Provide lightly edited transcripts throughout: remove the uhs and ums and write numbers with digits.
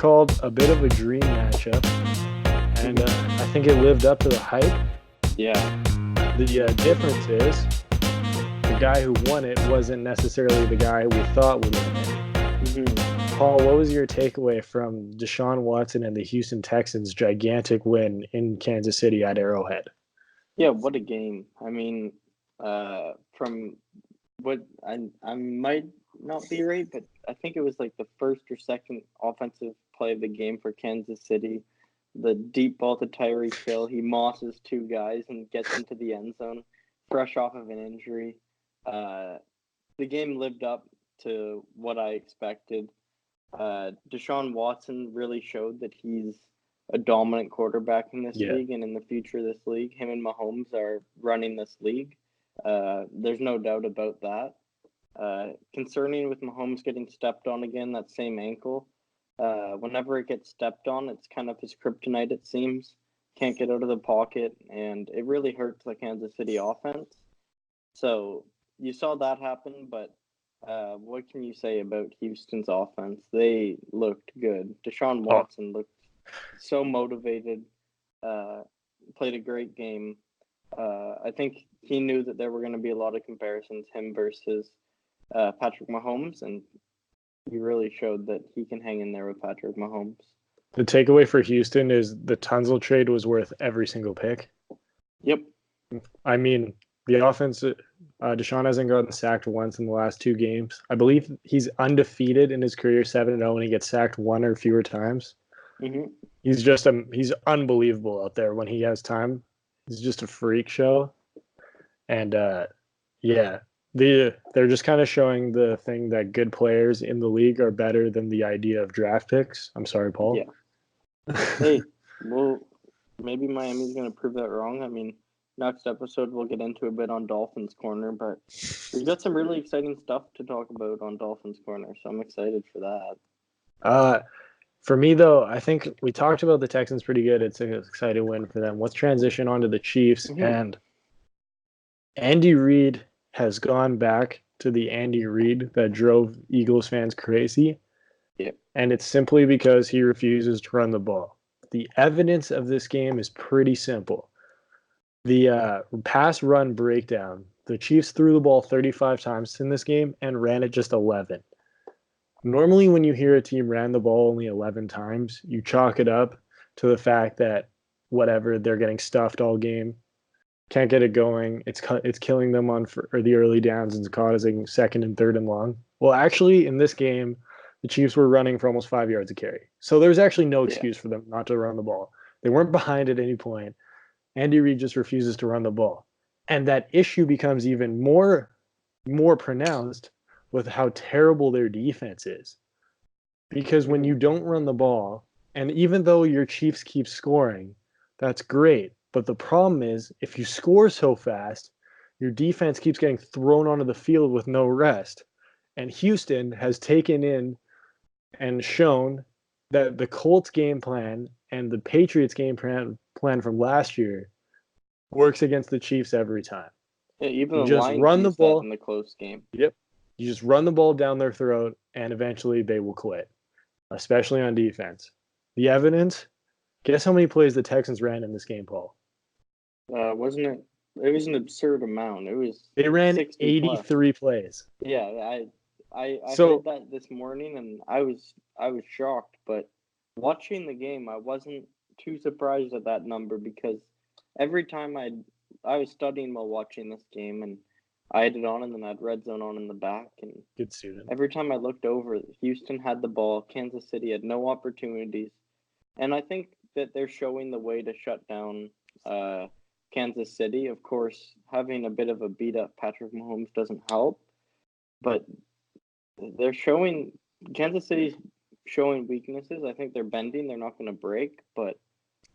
called a bit of a dream matchup, and I think it lived up to the hype. Yeah. The difference is the guy who won it wasn't necessarily the guy we thought would win it. Paul, what was your takeaway from Deshaun Watson and the Houston Texans' gigantic win in Kansas City at Arrowhead? Yeah, what a game. I mean, from what I might not be right, but I think it was like the first or second offensive play of the game for Kansas City. The deep ball to Tyreek Hill. He mosses two guys and gets into the end zone, fresh off of an injury. The game lived up to what I expected. Deshaun Watson really showed that he's a dominant quarterback in this Yeah. league and in the future of this league. Him and Mahomes are running this league. There's no doubt about that. Concerning with Mahomes getting stepped on again, that same ankle. Whenever it gets stepped on, it's kind of his kryptonite, it seems. Can't get out of the pocket, and it really hurts the Kansas City offense. So you saw that happen, but what can you say about Houston's offense? They looked good. Deshaun Watson looked so motivated, played a great game. I think he knew that there were going to be a lot of comparisons, him versus Patrick Mahomes, and he really showed that he can hang in there with Patrick Mahomes. The takeaway for Houston is the Tunzel trade was worth every single pick. Yep. I mean, the offense, Deshaun hasn't gotten sacked once in the last two games. I believe he's undefeated in his career, 7-0, and he gets sacked one or fewer times. Mm-hmm. He's unbelievable out there when he has time. He's just a freak show. And yeah, they're just kind of showing the thing that good players in the league are better than the idea of draft picks. I'm sorry, Paul. Yeah. Hey, well, maybe Miami's going to prove that wrong. I mean, next episode we'll get into a bit on Dolphins Corner, but we've got some really exciting stuff to talk about on Dolphins Corner, so I'm excited for that. For me, though, I think we talked about the Texans pretty good. It's an exciting win for them. Let's transition on to the Chiefs. Mm-hmm. And Andy Reid has gone back to the Andy Reid that drove Eagles fans crazy. Yep. And it's simply because he refuses to run the ball. The evidence of this game is pretty simple. The pass run breakdown, the Chiefs threw the ball 35 times in this game and ran it just 11. Normally, when you hear a team ran the ball only 11 times, you chalk it up to the fact that whatever, they're getting stuffed all game, can't get it going. It's killing them on the early downs and causing second and third and long. Well, actually, in this game, the Chiefs were running for almost 5 yards a carry. So there's actually no excuse for them not to run the ball. They weren't behind at any point. Andy Reid just refuses to run the ball. And that issue becomes even more pronounced with how terrible their defense is. Because when you don't run the ball, and even though your Chiefs keep scoring, that's great. But the problem is, if you score so fast, your defense keeps getting thrown onto the field with no rest. And Houston has taken in and shown that the Colts game plan and the Patriots game plan from last year works against the Chiefs every time. Yeah, even you the just Lions run the ball in the close game. Yep. You just run the ball down their throat, and eventually they will quit, especially on defense. The evidence, guess how many plays the Texans ran in this game, Paul? Wasn't it? It was an absurd amount. They ran 83 plays. Yeah, I heard that this morning, and I was shocked. But watching the game, I wasn't too surprised at that number because every time I was studying while watching this game, and I had it on, and then I had Red Zone on in the back, and good student. Every time I looked over, Houston had the ball. Kansas City had no opportunities, and I think that they're showing the way to shut down Kansas City. Of course, having a bit of a beat up Patrick Mahomes doesn't help, but they're showing Kansas City's showing weaknesses. I think they're bending. They're not going to break, but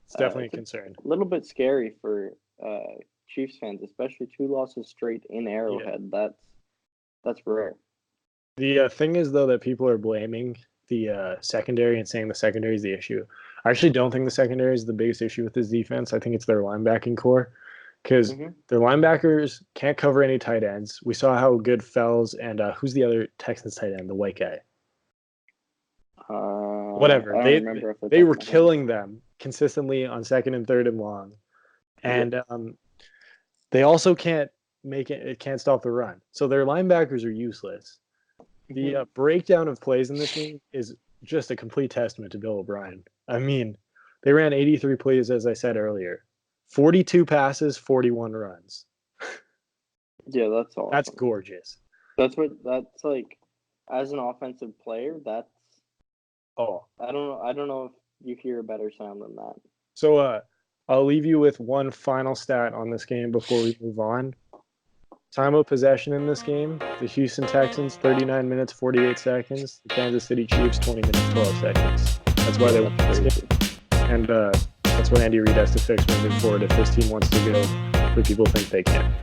it's definitely a concern. A little bit scary for Chiefs fans, especially 2 losses straight in Arrowhead. Yeah. That's rare. The thing is, though, that people are blaming the secondary and saying the secondary is the issue. I actually don't think the secondary is the biggest issue with this defense. I think it's their linebacking core because their linebackers can't cover any tight ends. We saw how good Fells and who's the other Texans tight end, the white guy? whatever. I don't remember if They were killing them consistently on 2nd and 3rd and long, and they also can't stop the run. So their linebackers are useless. The breakdown of plays in this game is just a complete testament to Bill O'Brien. I mean, they ran 83 plays, as I said earlier, 42 passes, 41 runs. Yeah, that's awesome. That's gorgeous. That's like, as an offensive player, that's. Oh, I don't know if you hear a better sound than that. So I'll leave you with one final stat on this game before we move on. Time of possession in this game: the Houston Texans 39 minutes 48 seconds, the Kansas City Chiefs 20 minutes 12 seconds. That's why they won this game, and that's what Andy Reid has to fix moving forward if this team wants to go where people think they can.